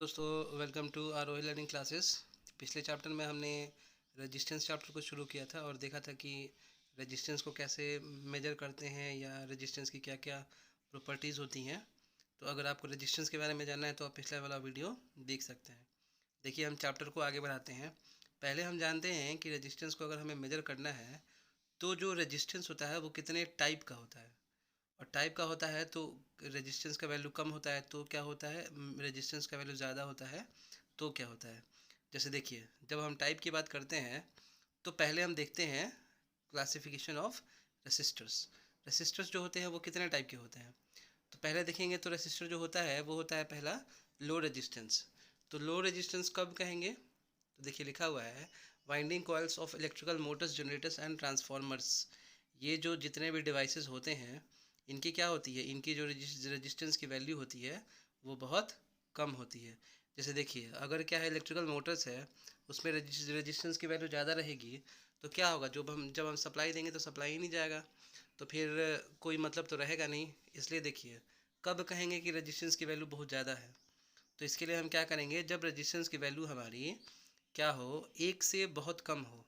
दोस्तों welcome to Aarohi learning classes. पिछले chapter में हमने रेजिस्टेंस चैप्टर को शुरू किया था और देखा था कि रेजिस्टेंस को कैसे मेजर करते हैं या रेजिस्टेंस की क्या क्या प्रॉपर्टीज़ होती हैं। तो अगर आपको रेजिस्टेंस के बारे में जानना है तो आप पिछला वाला वीडियो देख सकते हैं। देखिए, हम चैप्टर को आगे बढ़ाते हैं। पहले हम जानते हैं कि रेजिस्टेंस को अगर हमें मेजर करना है तो जो रेजिस्टेंस होता है वो कितने टाइप का होता है। और टाइप का होता है तो रेजिस्टेंस का वैल्यू कम होता है तो क्या होता है, रेजिस्टेंस का वैल्यू ज़्यादा होता है तो क्या होता है। जैसे देखिए, जब हम टाइप की बात करते हैं तो पहले हम देखते हैं क्लासिफिकेशन ऑफ रेसिस्टर्स। रेसिस्टर्स जो होते हैं वो कितने टाइप के होते हैं। तो पहले देखेंगे तो रेसिस्टर जो होता है वो होता है पहला लो रेजिस्टेंस। तो लो रेजिस्टेंस कब कहेंगे, तो देखिए लिखा हुआ है winding coils of electrical Motors, generators and transformers. ये जो जितने भी डिवाइसेस होते हैं इनकी क्या होती है, इनकी जो रेजिस्टेंस की वैल्यू होती है वो बहुत कम होती है। जैसे देखिए, अगर क्या है इलेक्ट्रिकल मोटर्स है उसमें रेजिस्टेंस की वैल्यू ज़्यादा रहेगी तो क्या होगा, जब हम सप्लाई देंगे तो सप्लाई ही नहीं जाएगा, तो फिर कोई मतलब तो रहेगा नहीं। इसलिए देखिए, कब कहेंगे कि रेजिस्टेंस की वैल्यू बहुत ज़्यादा है, तो इसके लिए हम क्या करेंगे, जब रेजिस्टेंस की वैल्यू हमारी क्या हो, एक से बहुत कम हो।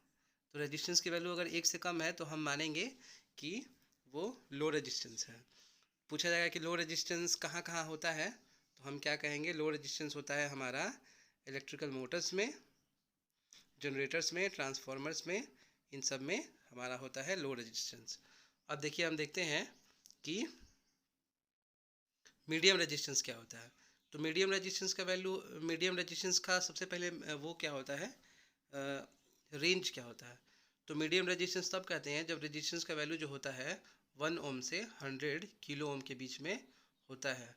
तो रेजिस्टेंस की वैल्यू अगर एक से कम है तो हम मानेंगे कि वो लो रेजिस्टेंस है। पूछा जाएगा कि लो रेजिस्टेंस कहाँ कहाँ होता है, तो हम क्या कहेंगे, लो रेजिस्टेंस होता है हमारा इलेक्ट्रिकल मोटर्स में, जनरेटर्स में, ट्रांसफॉर्मर्स में, इन सब में हमारा होता है लो रेजिस्टेंस। अब देखिए, हम देखते हैं कि मीडियम रेजिस्टेंस क्या होता है। तो मीडियम रेजिस्टेंस का वैल्यू, मीडियम रेजिस्टेंस का सबसे पहले वो क्या होता है, रेंज क्या होता है। तो मीडियम रेजिस्टेंस तब कहते हैं जब रेजिस्टेंस का वैल्यू जो होता है 1 ओम से 100 किलो ओम के बीच में होता है।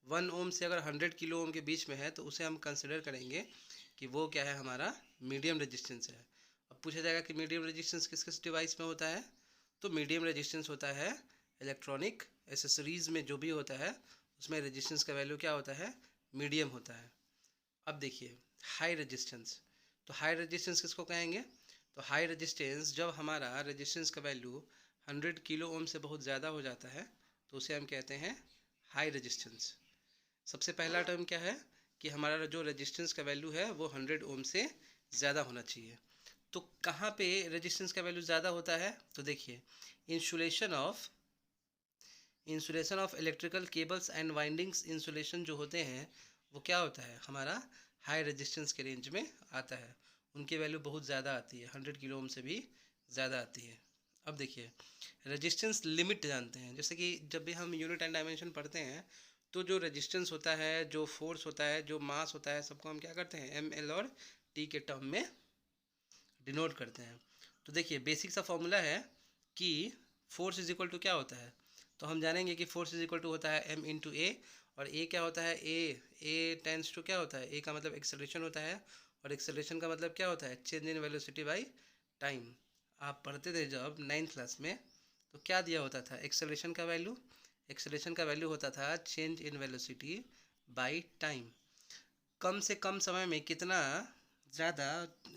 1 ओम से अगर 100 किलो ओम के बीच में है तो उसे हम कंसिडर करेंगे कि वो क्या है, हमारा मीडियम रेजिस्टेंस है। अब पूछा जाएगा कि मीडियम रेजिस्टेंस किस किस डिवाइस में होता है, तो मीडियम रेजिस्टेंस होता है इलेक्ट्रॉनिक एसेसरीज़ में, जो भी होता है उसमें रेजिस्टेंस का वैल्यू क्या होता है, मीडियम होता है। अब देखिए हाई रेजिस्टेंस, तो हाई रेजिस्टेंस किसको कहेंगे, तो हाई रेजिस्टेंस जब हमारा रेजिस्टेंस का वैल्यू 100 किलो ओम से बहुत ज़्यादा हो जाता है तो उसे हम कहते हैं हाई रेजिस्टेंस। सबसे पहला टर्म क्या है कि हमारा जो रेजिस्टेंस का वैल्यू है वो 100 ओम से ज़्यादा होना चाहिए। तो कहाँ पे रेजिस्टेंस का वैल्यू ज़्यादा होता है, तो देखिए insulation of electrical cables and windings, insulation जो होते हैं वो क्या होता है, हमारा हाई रेजिस्टेंस के रेंज में आता है। उनकी वैल्यू बहुत ज़्यादा आती है, 100 किलो ओम से भी ज़्यादा आती है। अब देखिए, रेजिस्टेंस लिमिट जानते हैं, जैसे कि जब भी हम यूनिट एंड डायमेंशन पढ़ते हैं तो जो रेजिस्टेंस होता है, जो फोर्स होता है, जो मास होता है, सबको हम क्या करते हैं, एम एल और टी के टर्म में डिनोट करते हैं। तो देखिए, बेसिक सा फॉर्मूला है कि फोर्स इज इक्वल टू क्या होता है, तो हम जानेंगे कि फोर्स इज इक्वल टू होता है एम इंटू ए, और ए क्या होता है, ए टेंस टू क्या होता है, ए का मतलब एक्सेलरेशन होता है, और एक्सेलरेशन का मतलब क्या होता है, change in velocity by time. आप पढ़ते थे जब 9th क्लास में, तो क्या दिया होता था एक्सेलरेशन का वैल्यू, एक्सेलरेशन का वैल्यू होता था change in velocity by time. कम से कम समय में कितना ज़्यादा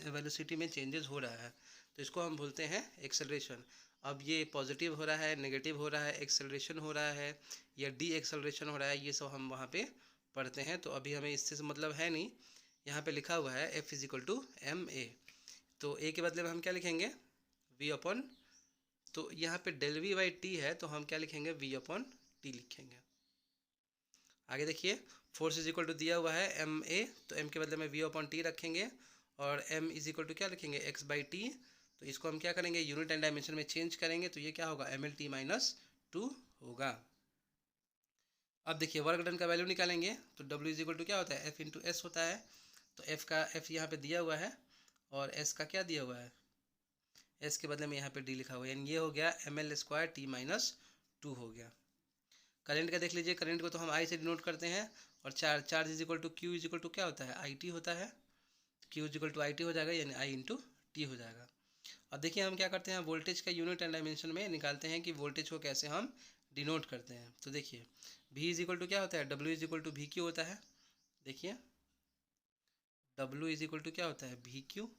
वेलोसिटी में चेंजेस हो रहा है, तो इसको हम बोलते हैं एक्सेलरेशन। अब ये पॉजिटिव हो रहा है, नेगेटिव हो रहा है, एक्सेलरेशन हो रहा है या डी एक्सेलरेशन हो रहा है, ये सब हम वहाँ पे पढ़ते हैं। तो अभी हमें इससे मतलब है नहीं, यहाँ पे लिखा हुआ है F is equal to M A, तो ए के बदले में हम क्या लिखेंगे, V अपॉन, तो यहाँ पे डेल वी बाई टी है तो हम क्या लिखेंगे, V अपॉन टी लिखेंगे। आगे देखिए, फोर्स इज इक्वल टू दिया हुआ है एम ए, तो एम के बदले में वी अपॉन टी रखेंगे, और एम इज इक्वल टू क्या लिखेंगे, एक्स बाई टी। तो इसको हम क्या करेंगे, यूनिट एंड डायमेंशन में चेंज करेंगे, तो ये क्या होगा, एम एल टी माइनस 2 होगा। अब देखिए, वर्क डन का वैल्यू निकालेंगे, तो डब्ल्यू इज इक्वल टू क्या होता है, एफ इंटू एस होता है। तो एफ यहाँ पे दिया हुआ है और एस का क्या दिया हुआ है, एस के बदले में यहाँ पे डी लिखा हुआ है, यानी ये हो गया M L square T minus 2 हो गया। करंट का देख लीजिए, करंट को तो हम आई से डिनोट करते हैं, और charge is equal to Q is equal to क्या होता है, आई टी होता है। Q is equal to I T हो जाएगा, यानी आई इंटू टी हो जाएगा। अब देखिए, हम क्या करते हैं, वोल्टेज का यूनिट एंड डायमेंशन में निकालते हैं कि वोल्टेज को कैसे हम डिनोट करते हैं। तो देखिए, V इज इक्वल टू क्या होता है, W is equal to V Q होता है। देखिए, W इज इक्वल टू क्या होता है, वी क्यू।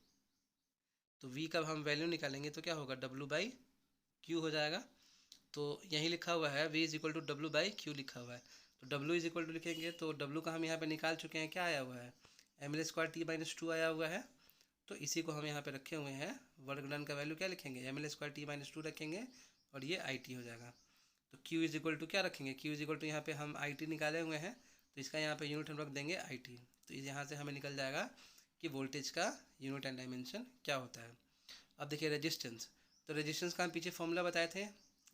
तो V का हम वैल्यू निकालेंगे तो क्या होगा, W बाई क्यू हो जाएगा। तो यहीं लिखा हुआ है V is equal to W by Q लिखा हुआ है। तो W इज इक्वल टू लिखेंगे, तो W का हम यहाँ पे निकाल चुके हैं, क्या आया हुआ है, ml² t - 2 आया हुआ है। तो इसी को हम यहाँ पे रखे हुए हैं, वर्क डन का वैल्यू क्या लिखेंगे, ml² t - 2 रखेंगे और ये IT हो जाएगा। तो Q इज इक्वल टू क्या रखेंगे, Q इज इक्वल टू यहाँ पे हम IT निकाले हुए हैं, तो इसका यहाँ पे यूनिट हम रख देंगे IT। तो यहाँ से हमें निकल जाएगा कि वोल्टेज का यूनिट एंड डायमेंशन क्या होता है। अब देखिए रेजिस्टेंस, तो रेजिस्टेंस का हम पीछे फॉर्मूला बताए थे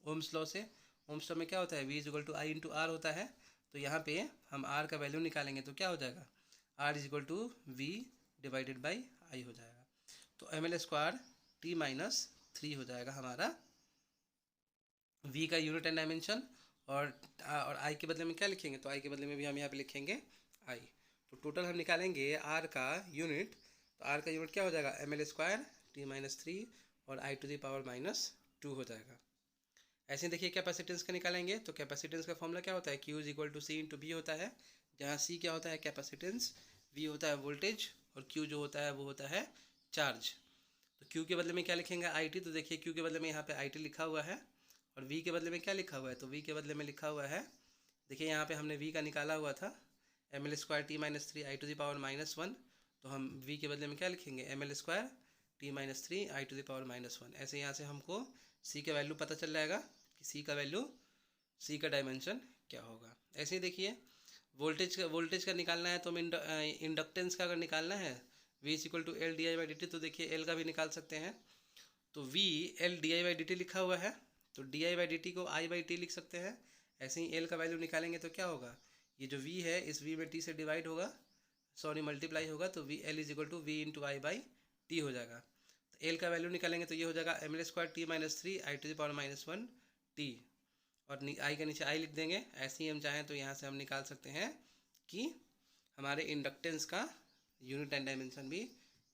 ओम्स लॉ से। ओम्स लॉ में क्या होता है, V is equal to I/R होता है। तो यहाँ पे हम R का वैल्यू निकालेंगे तो क्या हो जाएगा, R is equal to V divided by I हो जाएगा। तो ml² t - 3 हो जाएगा हमारा V का यूनिट एंड डायमेंशन। और I के बदले में क्या लिखेंगे, तो I के बदले में भी हम यहाँ पे लिखेंगे I। तो टोटल हम निकालेंगे R का यूनिट, तो R का यूनिट क्या हो जाएगा, ml² t - 3 और I⁻⁻² हो जाएगा। ऐसे ही देखिए कैपेसिटेंस का निकालेंगे, तो कैपेसिटेंस का फॉर्मूला क्या होता है, Q is equal to C/B होता है, जहाँ C क्या होता है कैपेसिटेंस, V होता है वोल्टेज और Q जो होता है वो होता है चार्ज। तो Q के बदले में क्या लिखेंगे IT, तो देखिए Q के बदले में यहाँ पे IT लिखा हुआ है और V के बदले में क्या लिखा हुआ है, तो V के बदले में लिखा हुआ है, देखिए यहाँ पे हमने V का निकाला हुआ था ml² t - 3 I⁻⁻1। तो हम V के बदले में क्या लिखेंगे, ml² t - 3 I⁻⁻1। ऐसे यहाँ से हमको C का वैल्यू पता चल जाएगा कि C का डायमेंशन क्या होगा। ऐसे ही देखिए वोल्टेज का निकालना है, तो हम इंडक्टेंस का अगर निकालना है V is equal to L/di/dt, तो देखिए L का भी निकाल सकते हैं। तो V L/di/dt लिखा हुआ है, तो di/dt को I/t लिख सकते हैं। ऐसे ही L का वैल्यू निकालेंगे तो क्या होगा, ये जो V है इस V में T से डिवाइड होगा, सॉरी मल्टीप्लाई होगा, तो L is equal to V into I/t हो जाएगा। तो L का वैल्यू निकालेंगे तो ये हो जाएगा ml² t - 3 I⁻⁻1t और I के नीचे I लिख देंगे। ऐसे ही हम चाहें तो यहाँ से हम निकाल सकते हैं कि हमारे इंडक्टेंस का यूनिट एंड डायमेंशन भी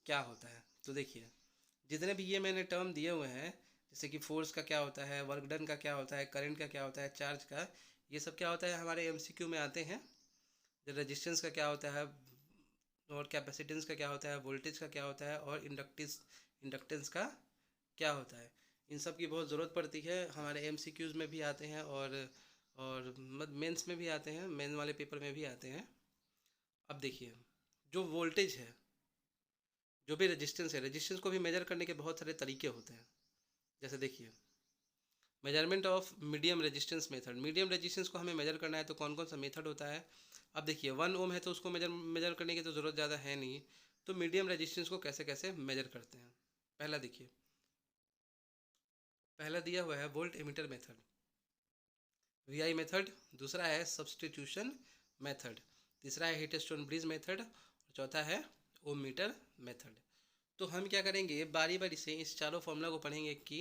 क्या होता है। तो देखिए जितने भी ये मैंने टर्म दिए हुए हैं, जैसे कि फोर्स का क्या होता है, वर्क डन का क्या होता है, करंट का क्या होता है, चार्ज का, ये सब क्या होता है हमारे MCQ में आते हैं। रेजिस्टेंस का क्या होता है और कैपेसिटेंस का क्या होता है, वोल्टेज का क्या होता है और इंडक्टेंस का क्या होता है, इन सब की बहुत ज़रूरत पड़ती है। हमारे MCQs में भी आते हैं और मेंस में भी आते हैं, मेन वाले पेपर में भी आते हैं। अब देखिए जो वोल्टेज है, जो भी रेजिस्टेंस है, रेजिस्टेंस को भी मेजर करने के बहुत सारे तरीके होते हैं। जैसे देखिए measurement of medium resistance method, medium resistance को हमें मेजर करना है तो कौन कौन सा मेथड होता है। अब देखिए 1 ओम है तो उसको मेजर करने की तो ज़रूरत ज़्यादा है नहीं, तो मीडियम रेजिस्टेंस को कैसे कैसे मेजर करते हैं। पहला देखिए, पहला दिया हुआ है volt ammeter method, VI method, दूसरा है सब्सटीट्यूशन मेथड, तीसरा है हीट स्टोन ब्रिज मेथड और चौथा है ओम मीटर मेथड। तो हम क्या करेंगे, बारी बारी से इस चारों फॉर्मूला को पढ़ेंगे कि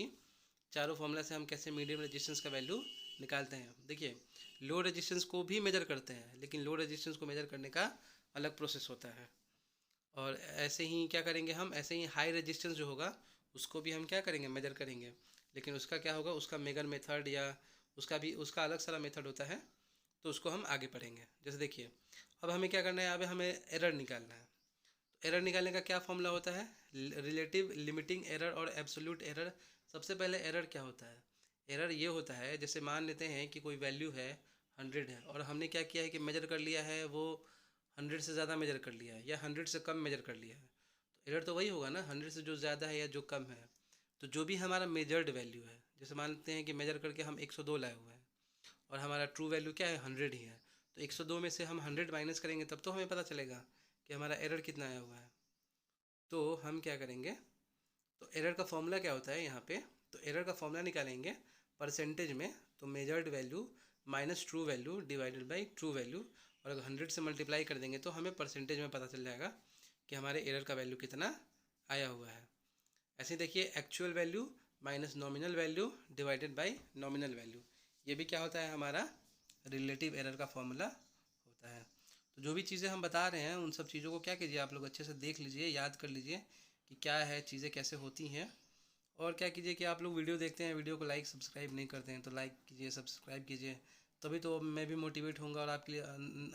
चारों फॉर्मूला से हम कैसे मीडियम रेजिस्टेंस का वैल्यू निकालते हैं। देखिए लो रेजिस्टेंस को भी मेजर करते हैं, लेकिन लो रेजिस्टेंस को मेजर करने का अलग प्रोसेस होता है। और ऐसे ही क्या करेंगे हम, ऐसे ही हाई रेजिस्टेंस जो होगा उसको भी हम क्या करेंगे, मेजर करेंगे, लेकिन उसका क्या होगा, उसका मेगर मेथड या उसका अलग सारा मेथड होता है, तो उसको हम आगे पढ़ेंगे। जैसे देखिए अब हमें क्या करना है, अब हमें एरर निकालना है। तो एरर निकालने का क्या फॉर्मूला होता है, रिलेटिव लिमिटिंग एरर और एब्सोल्यूट एरर। सबसे पहले एरर क्या होता है, एरर ये होता है, जैसे मान लेते हैं कि कोई वैल्यू है 100 है और हमने क्या किया है कि मेजर कर लिया है वो 100 से ज़्यादा मेजर कर लिया है या 100 से कम मेजर कर लिया है, तो एरर तो वही होगा ना, 100 से जो ज़्यादा है या जो कम है। तो जो भी हमारा मेजर्ड वैल्यू है, जैसे मानते हैं कि मेजर करके हम 102 लाए हुए हैं और हमारा ट्रू वैल्यू क्या है 100 ही है, तो 102 में से हम 100 माइनस करेंगे तब तो हमें पता चलेगा कि हमारा एरर कितना आया हुआ है। तो हम क्या करेंगे, तो एरर का फॉर्मूला क्या होता है यहाँ पे, तो एरर का फॉर्मूला निकालेंगे परसेंटेज में, तो measured value minus true value divided by true value, और अगर 100 से मल्टीप्लाई कर देंगे तो हमें परसेंटेज में पता चल जाएगा कि हमारे एरर का वैल्यू कितना आया हुआ है। ऐसे देखिए actual value minus nominal value divided by nominal value, ये भी क्या होता है हमारा रिलेटिव एरर का फॉर्मूला होता है। तो जो भी चीज़ें हम बता रहे हैं उन सब चीज़ों को क्या कीजिए, आप लोग अच्छे से देख लीजिए, याद कर लीजिए कि क्या है, चीज़ें कैसे होती हैं। और क्या कीजिए कि आप लोग वीडियो देखते हैं, वीडियो को लाइक सब्सक्राइब नहीं करते हैं तो लाइक कीजिए, सब्सक्राइब कीजिए, तभी तो मैं भी मोटिवेट होऊंगा और आपके लिए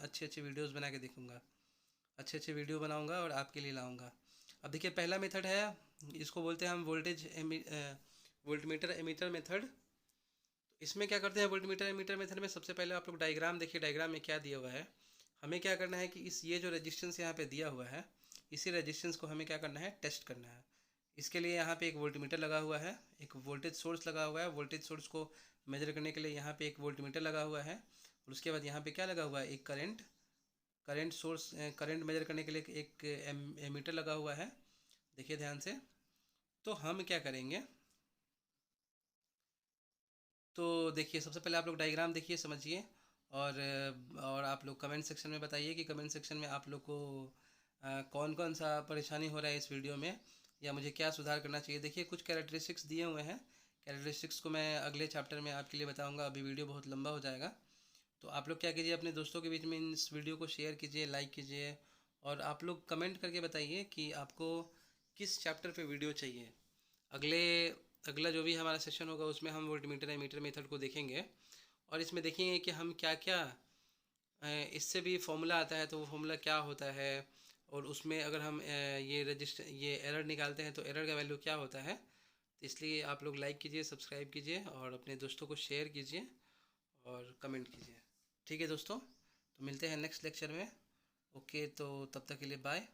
अच्छे अच्छे वीडियोस बना के देखूंगा, अच्छे अच्छे वीडियो बनाऊंगा और आपके लिए लाऊंगा। अब देखिए पहला मेथड है, इसको बोलते हैं हम वोल्टमीटर एमीटर मेथड। तो इसमें क्या करते हैं वोल्टमीटर एमीटर मेथड में, सबसे पहले आप लोग डायग्राम देखिए, डायग्राम में क्या दिया हुआ है। हमें क्या करना है कि ये जो रेजिस्टेंस यहाँ पे दिया हुआ है, इसी रेजिस्टेंस को हमें क्या करना है, टेस्ट करना है। इसके लिए यहाँ पे एक वोल्टमीटर लगा हुआ है, एक वोल्टेज सोर्स लगा हुआ है। वोल्टेज सोर्स को मेजर करने के लिए यहाँ पे एक वोल्टमीटर लगा हुआ है, और उसके बाद यहाँ पे क्या लगा हुआ है, एक करंट सोर्स, करंट मेजर करने के लिए एक एमीटर लगा हुआ है। देखिए ध्यान से। तो हम क्या करेंगे, तो देखिए सबसे पहले आप लोग डायग्राम देखिए, समझिए, और आप लोग कमेंट सेक्शन में बताइए कि कमेंट सेक्शन में आप लोग को कौन कौन सा परेशानी हो रहा है इस वीडियो में, या मुझे क्या सुधार करना चाहिए। देखिए कुछ कैरेक्टरिस्टिक्स दिए हुए हैं, कैरेक्टरिस्टिक्स को मैं अगले चैप्टर में आपके लिए बताऊंगा, अभी वीडियो बहुत लंबा हो जाएगा। तो आप लोग क्या कीजिए, अपने दोस्तों के बीच में इस वीडियो को शेयर कीजिए, लाइक कीजिए, और आप लोग कमेंट करके बताइए कि आपको किस चैप्टर पे वीडियो चाहिए। अगले अगला जो भी हमारा सेशन होगा उसमें हम वोल्टमीटर एमीटर मेथड को देखेंगे, और इसमें देखेंगे कि हम क्या क्या, इससे भी फॉर्मूला आता है तो वो फॉर्मूला क्या होता है, और उसमें अगर हम ये एरर निकालते हैं तो एरर का वैल्यू क्या होता है। तो इसलिए आप लोग लाइक कीजिए, सब्सक्राइब कीजिए, और अपने दोस्तों को शेयर कीजिए और कमेंट कीजिए। ठीक है दोस्तों, तो मिलते हैं नेक्स्ट लेक्चर में। ओके, तो तब तक के लिए बाय।